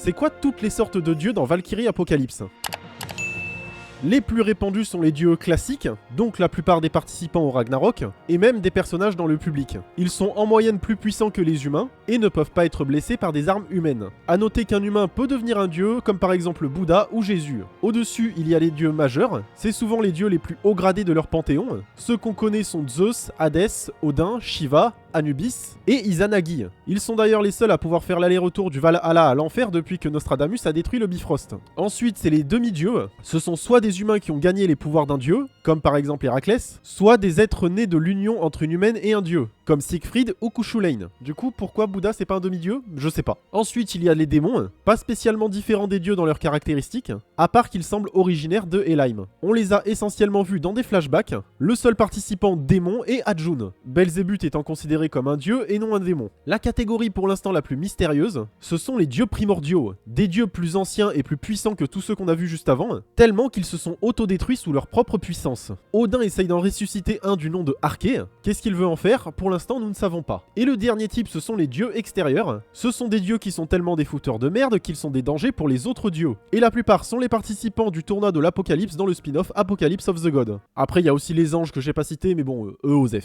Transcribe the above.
C'est quoi toutes les sortes de dieux dans Valkyrie Apocalypse? Les plus répandus sont les dieux classiques, donc la plupart des participants au Ragnarok, et même des personnages dans le public. Ils sont en moyenne plus puissants que les humains, et ne peuvent pas être blessés par des armes humaines. A noter qu'un humain peut devenir un dieu, comme par exemple Bouddha ou Jésus. Au-dessus, il y a les dieux majeurs, c'est souvent les dieux les plus haut gradés de leur panthéon. Ceux qu'on connaît sont Zeus, Hadès, Odin, Shiva, Anubis et Izanagi. Ils sont d'ailleurs les seuls à pouvoir faire l'aller-retour du Valhalla à l'enfer depuis que Nostradamus a détruit le Bifrost. Ensuite, c'est les demi-dieux. Ce sont soit des humains qui ont gagné les pouvoirs d'un dieu, comme par exemple Héraclès, soit des êtres nés de l'union entre une humaine et un dieu, comme Siegfried ou Cuchulainn. Du coup, pourquoi Bouddha c'est pas un demi-dieu? Je sais pas. Ensuite, il y a les démons, pas spécialement différents des dieux dans leurs caractéristiques, à part qu'ils semblent originaires de Helheim. On les a essentiellement vus dans des flashbacks, le seul participant démon est Adjun, Belzébuth étant considéré comme un dieu et non un démon. La catégorie pour l'instant la plus mystérieuse, ce sont les dieux primordiaux, des dieux plus anciens et plus puissants que tous ceux qu'on a vus juste avant, tellement qu'ils se sont autodétruits sous leur propre puissance. Odin essaye d'en ressusciter un du nom de Arché. Qu'est-ce qu'il veut en faire? Pour l'instant, nous ne savons pas. Et le dernier type, ce sont les dieux extérieurs. Ce sont des dieux qui sont tellement des fouteurs de merde qu'ils sont des dangers pour les autres dieux. Et la plupart sont les participants du tournoi de l'Apocalypse dans le spin-off Apocalypse of the God. Après, il y a aussi les anges que j'ai pas cités, mais bon, eux osef.